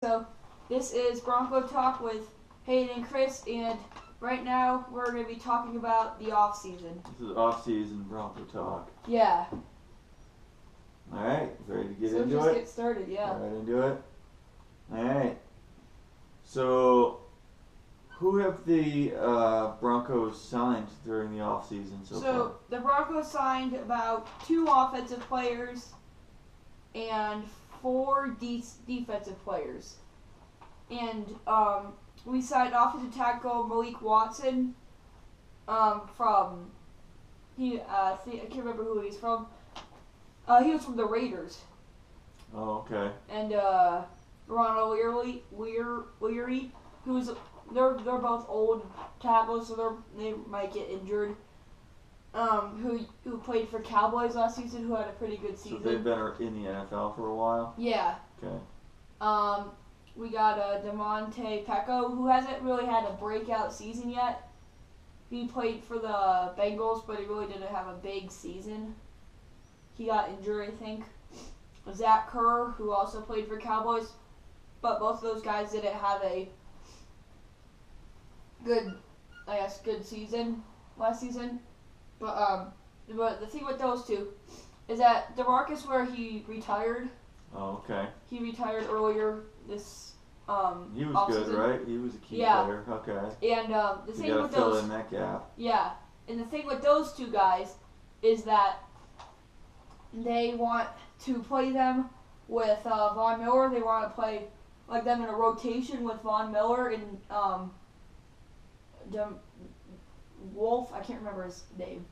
So this is Bronco Talk with Hayden and Chris, and right now we're going to be talking about the off season. This is off-season Bronco Talk. Yeah. All right, ready to get So into just it? get started, yeah. Right into it. All right. So, who have the Broncos signed during the off-season so far? The Broncos signed about 2 offensive players and 4 defensive players. And we signed offensive tackle Malik Watson from I can't remember who he's from. He was from the Raiders. Oh, okay. And Ronald Leary, they're both old tackles, so they might get injured. Who played for Cowboys last season, who had a pretty good season. So they've been in the NFL for a while? Yeah. Okay. We got Demonte Pecco, who hasn't really had a breakout season yet. He played for the Bengals, but he really didn't have a big season. He got injured, I think. Zach Kerr, who also played for Cowboys, but both of those guys didn't have a good season last season. But the thing with those two is that DeMarcus, where he retired. Oh, okay. He retired earlier this He was off-season. good, right? He was a key player. Okay. And the thing You with gotta fill those, in that gap. yeah, and the thing with those two guys is that they want to play them with Von Miller. They want to play like them in a rotation with Von Miller and Wolf. I can't remember his name.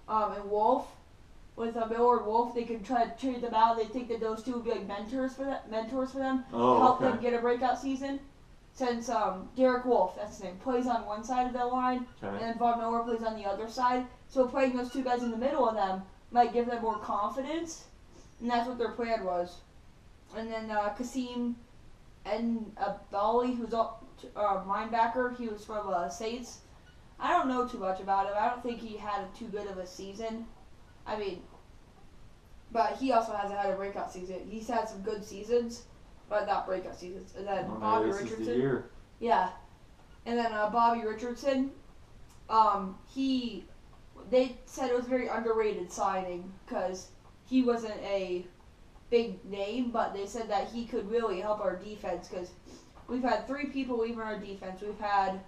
And Wolf. With Miller and Wolf, they could try to trade them out. They think that those two would be like mentors for them to help them get a breakout season. Since Derek Wolf, that's his name, plays on one side of the line, and Von Miller plays on the other side. So playing those two guys in the middle of them might give them more confidence, and that's what their plan was. And then Kasim and Bali, who's a linebacker, he was from Saints. I don't know too much about him. I don't think he had too good of a season. I mean, but he also hasn't had a breakout season. He's had some good seasons, but not breakout seasons. And then Bobby Richardson. Is the year. Yeah. And then Bobby Richardson, they said it was a very underrated signing because he wasn't a big name, but they said that he could really help our defense because we've had 3 people leaving our defense. We've had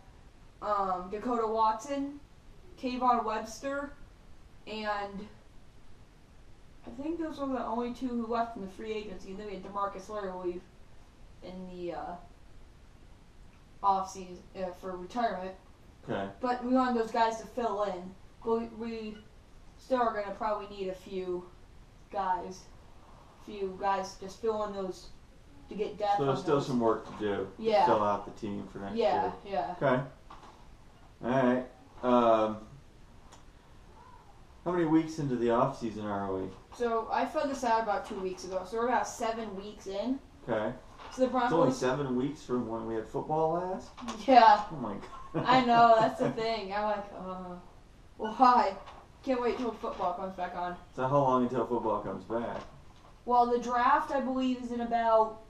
Dakota Watson, Kayvon Webster, and I think those were the only 2 who left in the free agency. Then we had DeMarcus Lawyer leave in the off-season for retirement. Okay. But we wanted those guys to fill in. But we still are going to probably need a few guys just fill in those to get depth. So there's still some work to do. Yeah. To fill out the team for next year. Yeah. Okay. All right. How many weeks into the off season are we? So I found this out about 2 weeks ago. So we're about 7 weeks in. Okay. So the Broncos. It's only 7 weeks from when we had football last? Yeah. Oh my god. I know, that's the thing. I'm like, why? Can't wait till football comes back on. So how long until football comes back? Well, the draft, I believe, is in about...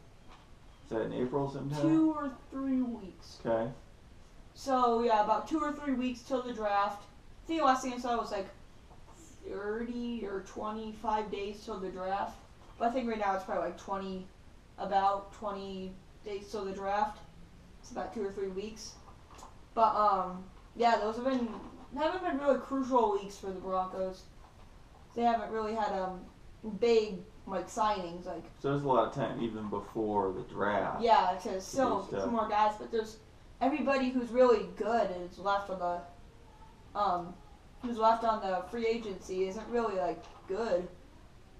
Is that in April sometime? 2 or 3 weeks. Okay. So, yeah, about 2 or 3 weeks till the draft. I think the last thing I saw was like 30 or 25 days till the draft. But I think right now it's probably like about 20 days till the draft. It's about 2 or 3 weeks. But, yeah, those haven't been really crucial weeks for the Broncos. They haven't really had big signings. So there's a lot of time even before the draft. Yeah, because still some more guys, but there's everybody who's really good is left on the free agency isn't really good.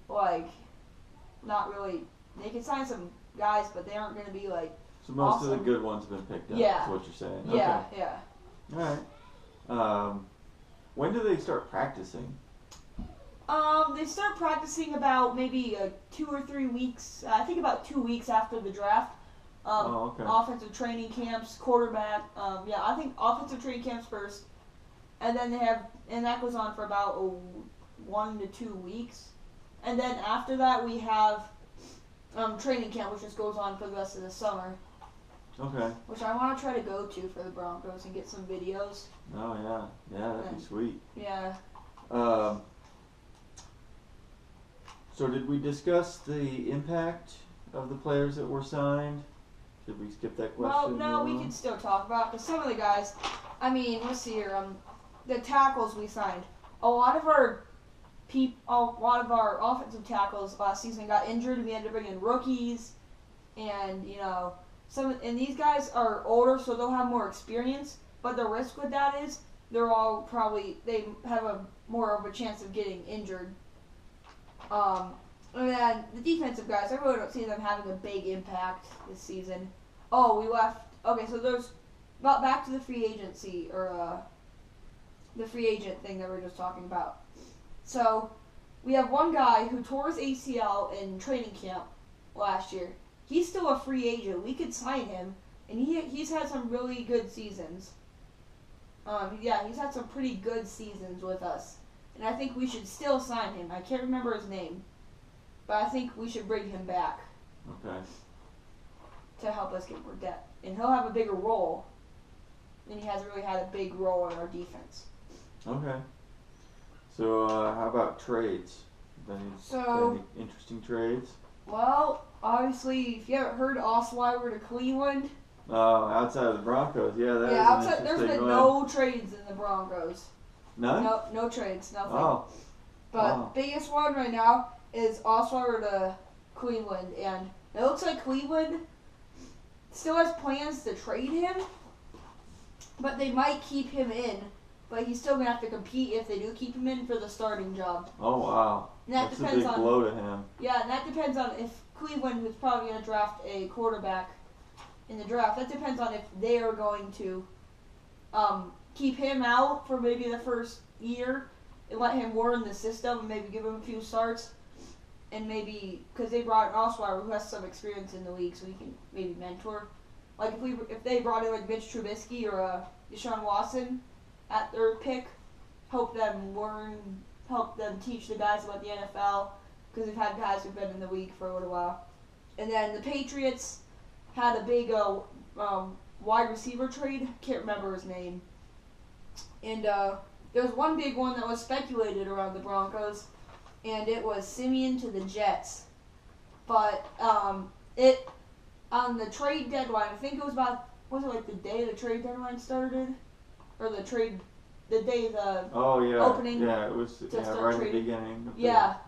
Not really. They can sign some guys, but they aren't going to be So most awesome. of the good ones have been picked up. Yeah. Is what you're saying. Yeah, okay. yeah. All right. When do they start practicing? They start practicing about maybe 2 or 3 weeks. I think about 2 weeks after the draft. Okay. Offensive training camps, quarterback. I think offensive training camps first, and then that goes on for about 1 to 2 weeks. And then after that, we have training camp, which just goes on for the rest of the summer. Okay. Which I want to try to go to for the Broncos and get some videos. Oh yeah, that'd be sweet. Yeah. So did we discuss the impact of the players that were signed? Should we skip that question? Well, no, we can still talk about it. Because some of the guys, I mean, let's see here. The tackles we signed. A lot of our offensive tackles last season got injured. We had to bring in rookies, and and these guys are older, so they'll have more experience. But the risk with that is they have a more of a chance of getting injured. And then the defensive guys, I really don't see them having a big impact this season. Oh, we left. Okay, so there's back to the free agency or the free agent thing that we were just talking about. So we have one guy who tore his ACL in training camp last year. He's still a free agent. We could sign him, and he's had some really good seasons. He's had some pretty good seasons with us. And I think we should still sign him. I can't remember his name, but I think we should bring him back. Okay. To help us get more depth. And he'll have a bigger role. And he hasn't really had a big role in our defense. Okay. So, how about trades? Any interesting trades? Well, obviously, if you haven't heard, Osweiler to Cleveland. Oh, outside of the Broncos, There's been no trades in the Broncos. None? No trades, nothing. Oh. But biggest one right now is Osweiler to Cleveland, and it looks like Cleveland still has plans to trade him, but they might keep him in. But he's still gonna have to compete if they do keep him in for the starting job. Oh wow, that's a big blow to him. Yeah, and that depends on if Cleveland, who's probably gonna draft a quarterback in the draft, that depends on if they are going to keep him out for maybe the first year and let him learn the system and maybe give him a few starts. And maybe, because they brought in Osweiler, who has some experience in the league, so he can maybe mentor. Like, if they brought in, like, Mitch Trubisky or Deshaun Watson at their pick, help them teach the guys about the NFL, because they've had guys who've been in the league for a little while. And then the Patriots had a big wide receiver trade. Can't remember his name. And there was one big one that was speculated around the Broncos, and it was Simeon to the Jets. But on the trade deadline, I think it was like the day the trade deadline started? Or the day the opening. Yeah, it was right at the beginning of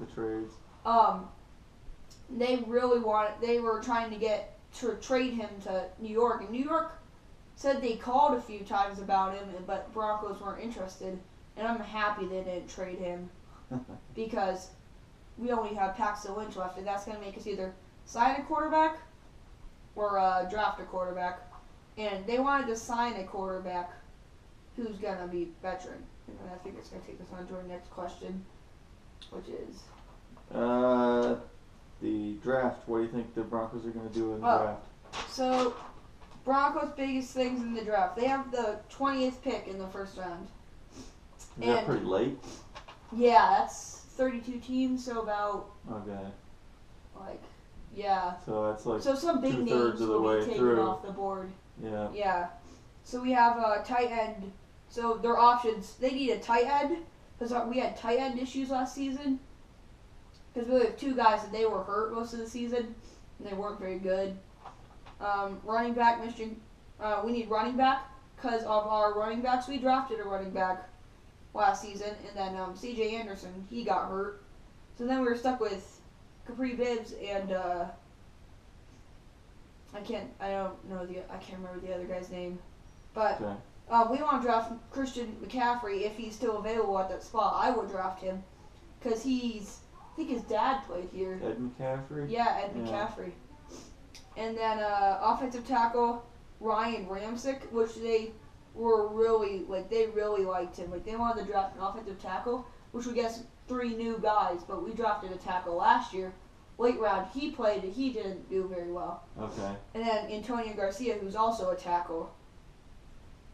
the trades. They were trying to trade him to New York, and New York said they called a few times about him, but Broncos weren't interested. And I'm happy they didn't trade him because we only have Paxton Lynch left, and that's going to make us either sign a quarterback or draft a quarterback. And they wanted to sign a quarterback who's going to be veteran. And I think it's going to take us on to our next question, which is... the draft. What do you think the Broncos are going to do in the draft? So, Broncos' biggest things in the draft. They have the 20th pick in the first round. Is that pretty late? Yeah, that's 32 teams, so about... Okay. So that's like some big names will be taken off the board. Yeah. Yeah. So we have a tight end. So their options, they need a tight end, because we had tight end issues last season. Because we have two guys and they were hurt most of the season, and they weren't very good. Running back, we need running back, because of our running backs. We drafted a running back last season, and then C.J. Anderson, he got hurt. So then we were stuck with Capri Bibbs and I can't remember the other guy's name, but we want to draft Christian McCaffrey if he's still available at that spot. I would draft him because I think his dad played here. Ed McCaffrey. Yeah, Ed McCaffrey. And then offensive tackle Ryan Ramczyk, which they really liked him. Like, they wanted to draft an offensive tackle, which we guess 3 new guys, but we drafted a tackle last year. Late round, he played, he didn't do very well. Okay. And then Antonio Garcia, who's also a tackle.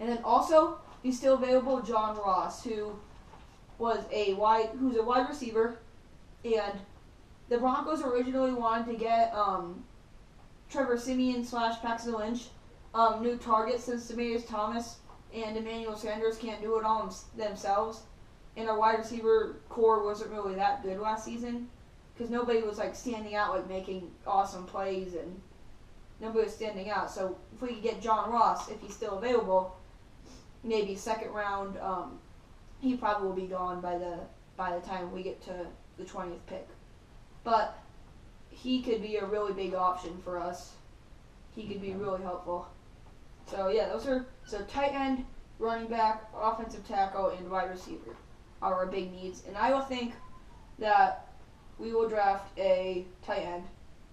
And then also, he's still available, John Ross, who's a wide receiver, and the Broncos originally wanted to get Trevor Siemian / Paxton Lynch new targets since Demaryius Thomas and Emmanuel Sanders can't do it all themselves. And our wide receiver core wasn't really that good last season because nobody was like standing out, like making awesome plays, and nobody was standing out. So if we could get John Ross, if he's still available, maybe second round, he probably will be gone by the time we get to the 20th pick. But he could be a really big option for us. He could be really helpful. So yeah, those are tight end, running back, offensive tackle, and wide receiver are our big needs. And I will think that we will draft a tight end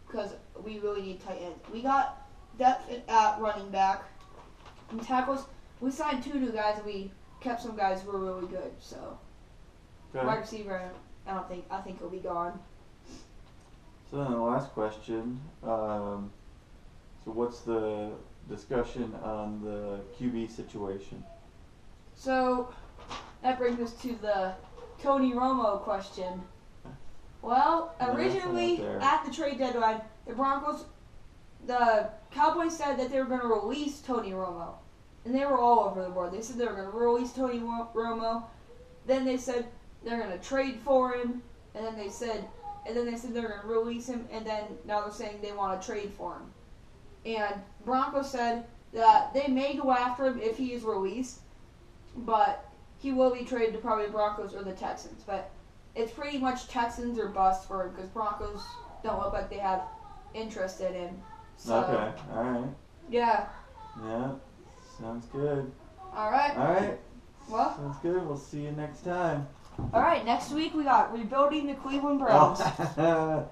because we really need tight ends. We got depth at running back and tackles. We signed 2 new guys. We kept some guys who were really good. So wide receiver, I think he'll be gone. So then the last question. So what's the discussion on the QB situation? So that brings us to the Tony Romo question. Well, originally at the trade deadline, the Cowboys said that they were going to release Tony Romo. And they were all over the board. They said they were going to release Tony Romo. Then they said they're going to trade for him. And then they said they're going to release him. And then now they're saying they want to trade for him. And Bronco said that they may go after him if he is released, but he will be traded to probably the Broncos or the Texans. But it's pretty much Texans or bust for him because Broncos don't look like they have interest in him. So, okay, all right. Yeah. Yeah, sounds good. All right. All right. Well, sounds good. We'll see you next time. All right. Next week we got rebuilding the Cleveland Browns. Oh.